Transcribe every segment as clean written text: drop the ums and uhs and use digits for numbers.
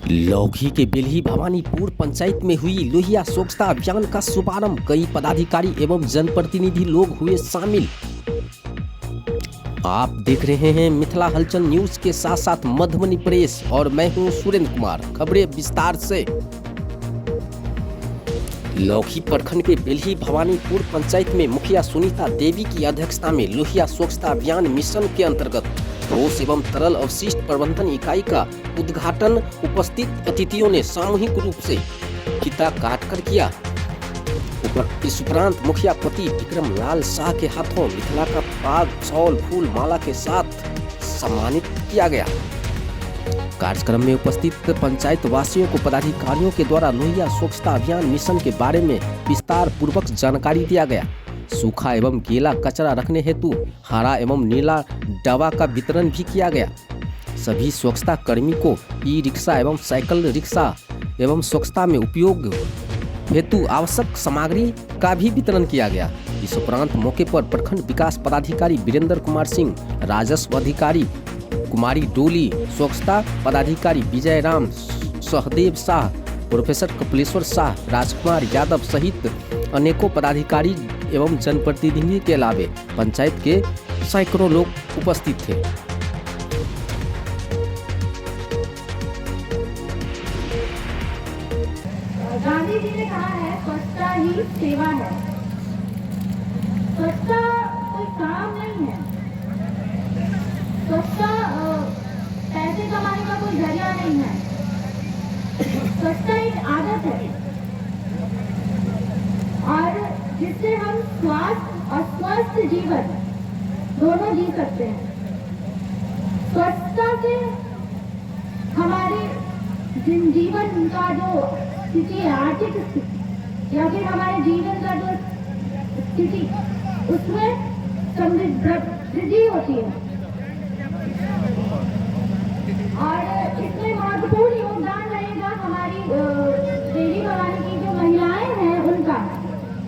लौकी के बेल्ही भवानीपुर पंचायत में हुई लोहिया स्वच्छता अभियान का शुभारंभ। कई पदाधिकारी एवं जनप्रतिनिधि लोग हुए शामिल। आप देख रहे हैं मिथिला हलचल न्यूज के साथ साथ मधुबनी प्रेस और मैं हूं सुरेंद्र कुमार। खबरें विस्तार से। लौकी प्रखंड के बेल्ही भवानीपुर पंचायत में मुखिया सुनीता देवी की अध्यक्षता में लोहिया स्वच्छता अभियान मिशन के अंतर्गत ठोस एवं तरल अवशिष्ट प्रबंधन इकाई का उद्घाटन उपस्थित अतिथियों ने सामूहिक रूप से फीता काटकर किया। इस उपरांत मुखिया पति विक्रम लाल शाह के हाथों मिथिला का पाग, शॉल, फूल माला के साथ सम्मानित किया गया। कार्यक्रम में उपस्थित पंचायत वासियों को पदाधिकारियों के द्वारा लोहिया स्वच्छता अभियान मिशन के बारे में विस्तार पूर्वक जानकारी दिया गया। सूखा एवं गीला कचरा रखने हेतु हरा एवं नीला डब्बा का वितरण भी किया गया। सभी स्वच्छता कर्मी को ई रिक्शा एवं साइकिल रिक्शा एवं स्वच्छता में उपयोग हेतु आवश्यक सामग्री का भी वितरण किया गया। इस उपरांत मौके पर प्रखंड विकास पदाधिकारी वीरेंद्र कुमार सिंह, राजस्व अधिकारी कुमारी डोली, स्वच्छता पदाधिकारी विजय राम, सहदेव शाह, प्रोफेसर कपिलेश्वर शाह, राजकुमार यादव सहित अनेकों पदाधिकारी एवं जनप्रतिनिधि के अलावे पंचायत के सैकड़ों लोग उपस्थित थे। गांधी जी ने कहा है स्वच्छता ही सेवा है। स्वच्छता कोई काम नहीं है। स्वच्छता पैसे कमाने का कोई जरिया नहीं है। स्वच्छता एक आदत है और जिससे हम स्वास्थ्य और स्वस्थ जीवन दोनों जी सकते हैं। स्वच्छता से हमारे जीवन का जो स्थिति है, आर्थिक स्थिति या फिर हमारे जीवन का जो स्थिति, उसमें समृद्धि होती है और इसमें महत्वपूर्ण योगदान रहेगा हमारी देवी भवानी की जो महिलाएं हैं उनका।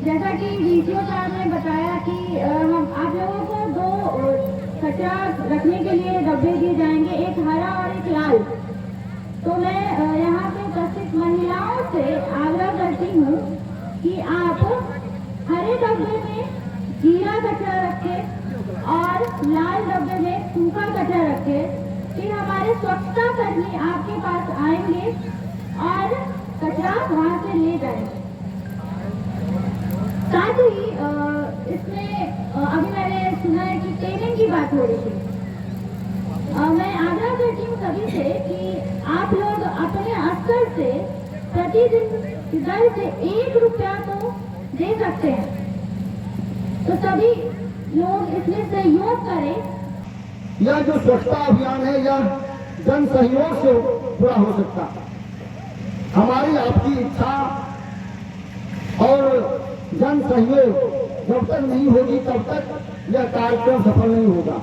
जैसा कि वीडियो साहब ने बताया कि हम आप लोगों को दो कचरा रखने के लिए डब्बे दिए जाएंगे, एक हरा और एक लाल। तो मैं यहाँ पे उपस्थित महिलाओं से आग्रह करती हूँ कि आप हरे डब्बे में गीला कचरा रखें और लाल डब्बे में सूखा कचरा रखें। फिर हमारे स्वच्छता कर्मी आपके पास आएंगे और कचरा वहाँ से ले जाएंगे। साथ ही इसमें अभी मैंने सुना है कि ट्रेनिंग की बात हो रही थी। मैं आग्रह करती हूँ सभी से कि आप लोग अपने स्तर से प्रतिदिन दर से 1 रुपया तो दे सकते हैं। तो सभी लोग इसमें सहयोग करें। यह जो स्वच्छता अभियान है यह जन सहयोग से पूरा हो सकता है। हमारी आपकी इच्छा और जन सहयोग जब तक नहीं होगी तब तक यह कार्यक्रम सफल नहीं होगा।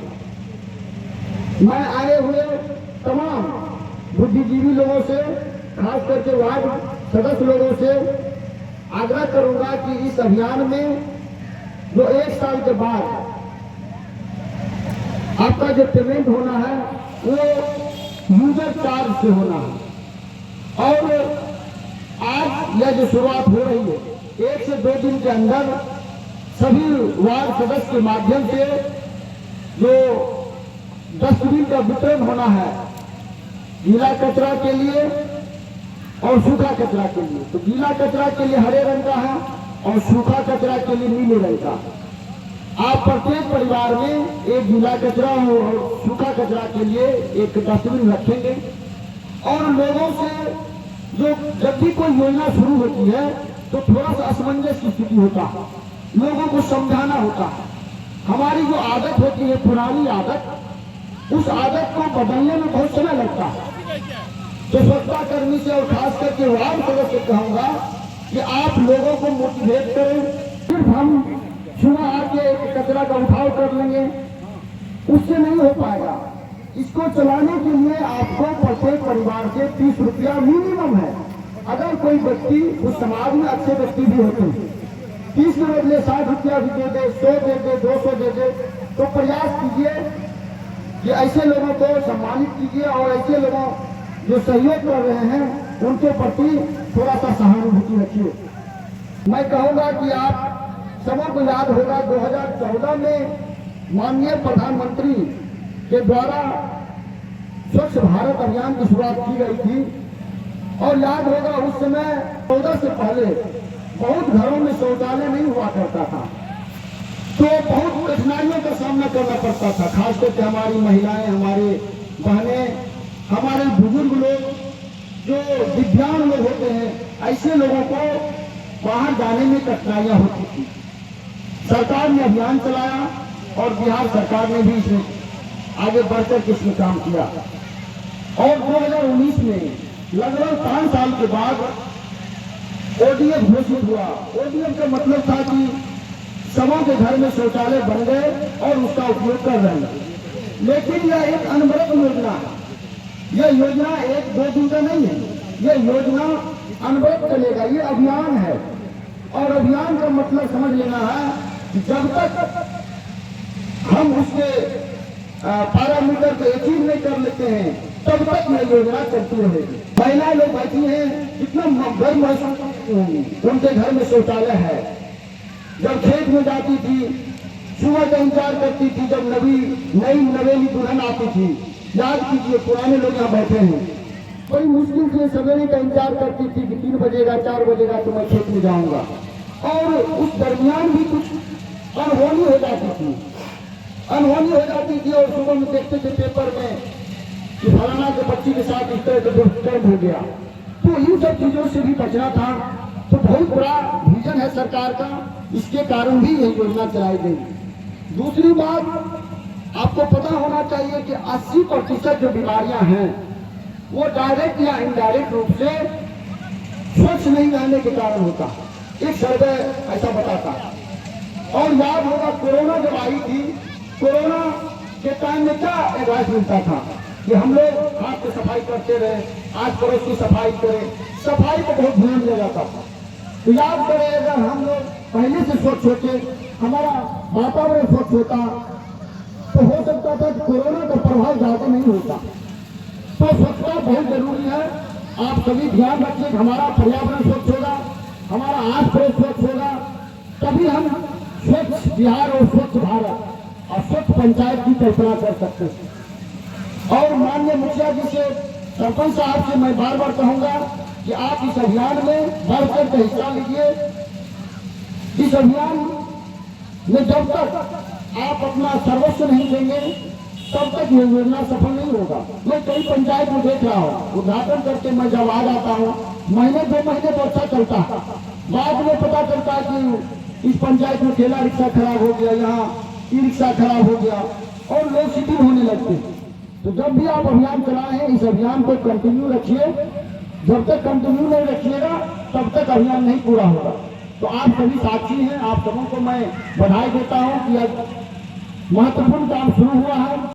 मैं आए हुए तमाम बुद्धिजीवी लोगों से, खास करके वार्ड सदस्य लोगों से आग्रह करूंगा कि इस अभियान में जो 1 साल के बाद आपका जो पेमेंट होना है वो यूजर चार्ज से होना है। और आज यह जो शुरुआत हो रही है, 1 से 2 दिन के अंदर सभी वार्ड सदस्य के माध्यम से जो डस्टबिन का वितरण होना है, गीला कचरा के लिए और सूखा कचरा के लिए। तो गीला कचरा के लिए हरे रंग का है और सूखा कचरा के लिए नीले रंग का। आप प्रत्येक परिवार में एक गीला कचरा और सूखा कचरा के लिए एक डस्टबिन रखेंगे। और लोगों से जो जब भी कोई योजना शुरू होती है तो थोड़ा सा असमंजस की स्थिति होता है, लोगों को समझाना होता है। हमारी जो आदत होती है, पुरानी आदत, उस आदत को बदलने में बहुत समय लगता है। तो स्वच्छता कर्मी से और खास करके वार्ड सदस्य से कहूंगा कि आप लोगों को मोटिवेट करें। सिर्फ हम सुबह आके कचरा का उठाव कर लेंगे, उससे नहीं हो पाएगा। इसको चलाने के लिए आपको प्रत्येक परिवार से 30 रुपया मिनिमम है। अगर कोई व्यक्ति उस समाज में अच्छे व्यक्ति भी होते हैं, 30 के बदले 60 रुपया भी दे दे, 100 दे दे, 200 दे दे, तो प्रयास कीजिए कि ऐसे लोगों को सम्मानित कीजिए और ऐसे लोगों जो सहयोग कर रहे हैं उनके प्रति थोड़ा सा सहानुभूति रखिए। मैं कहूंगा कि आप सबों को याद होगा 2014 में माननीय प्रधानमंत्री के द्वारा स्वच्छ भारत अभियान की शुरुआत की गई थी और याद होगा उस समय 14 से पहले बहुत घरों में शौचालय नहीं हुआ करता था, तो बहुत कठिनाइयों का सामना करना पड़ता था। खास करके हमारी महिलाएं, हमारे बहनें, हमारे बुजुर्ग लोग, जो दिव्यांग लोग होते हैं, ऐसे लोगों को बाहर जाने में कठिनाइयां होती थी। सरकार ने अभियान चलाया और बिहार सरकार ने भी इसमें आगे बढ़कर के इसमें काम किया और 2019 में लगभग 5 साल के बाद ओडीएफ घोषित हुआ। ओडीएफ का मतलब था कि सबों के घर में शौचालय बन गए और उसका उपयोग कर रहे हैं। लेकिन यह एक अनवरत योजना है। यह योजना 1-2 दिन का नहीं है, यह योजना अनवरत चलेगा। ये अभियान है और अभियान का मतलब समझ लेना है कि जब तक हम उसके पैरामीटर को अचीव नहीं कर लेते हैं तब तक यह योजना चलती रहेगी। महिलाएं लोग बैठी हैं, कितना गर्व महसूस करती होंगी, उनके घर में शौचालय है। जब खेत में जाती थी, सुबह का इंतजार करती थी, जब नई नवेली दुल्हन आती थी, याद कीजिए पुराने लोग यहाँ बैठे हैं, बड़ी मुश्किल से सवेरे का इंतजार करती थी कि 3 बजेगा 4 बजेगा तो मैं खेत में जाऊंगा। और उस दरमियान भी कुछ अनहोनी हो जाती थी और सुबह में देखते थे पेपर में कि फलाना के बच्ची के साथ इस तरह का दुष्कर्म हो गया। तो इन सब चीजों से भी बचना था। तो बहुत बड़ा विजन है सरकार का, इसके कारण भी यह योजना चलाई गई। दूसरी बात आपको पता होना चाहिए कि 80% जो बीमारियां हैं वो डायरेक्ट या इनडायरेक्ट रूप से स्वच्छ नहीं रहने के कारण होता। एक सर्वे ऐसा बताता। और याद होगा कोरोना जब आई थी, कोरोना के टाइम में क्या एडवाइस मिलता था कि हम लोग हाथ की सफाई करते रहे, आस पड़ोस की सफाई करें, सफाई को बहुत ध्यान दिया जाता था। तो याद करें अगर हम लोग पहले से स्वच्छ होते, हमारा वातावरण स्वच्छ होता तो हो सकता था कि कोरोना का प्रभाव ज्यादा नहीं होता। तो स्वच्छता बहुत जरूरी है। आप सभी ध्यान रखिए कि हमारा पर्यावरण स्वच्छ होगा, हमारा आस पड़ोस स्वच्छ होगा, तभी हम स्वच्छ बिहार और स्वच्छ भारत और स्वच्छ पंचायत की कल्पना कर सकते हैं। और माननीय मुखिया जी से, सरपंच साहब से मैं बार बार कहूंगा कि आप इस अभियान में बढ़ चढ़ कर हिस्सा लीजिए। इस अभियान में जब तक आप अपना सर्वस्व नहीं देंगे तब तक ये योजना सफल नहीं होगा। मैं कई पंचायत में देख रहा हूँ, उद्घाटन करके मैं जब आ जाता हूँ, महीने 2 महीने तो अच्छा चलता है, बाद में पता चलता है कि इस पंचायत में ठेला रिक्शा खराब हो गया, यहाँ ई रिक्शा खराब हो गया और लोग शिथिल होने लगते हैं। तो जब भी आप अभियान चलाए हैं, इस अभियान को कंटिन्यू रखिए। जब तक कंटिन्यू नहीं रखिएगा तब तक अभियान नहीं पूरा होगा। तो आप सभी साक्षी हैं, आप सबों को मैं बधाई देता हूं कि आज महत्वपूर्ण काम शुरू हुआ है।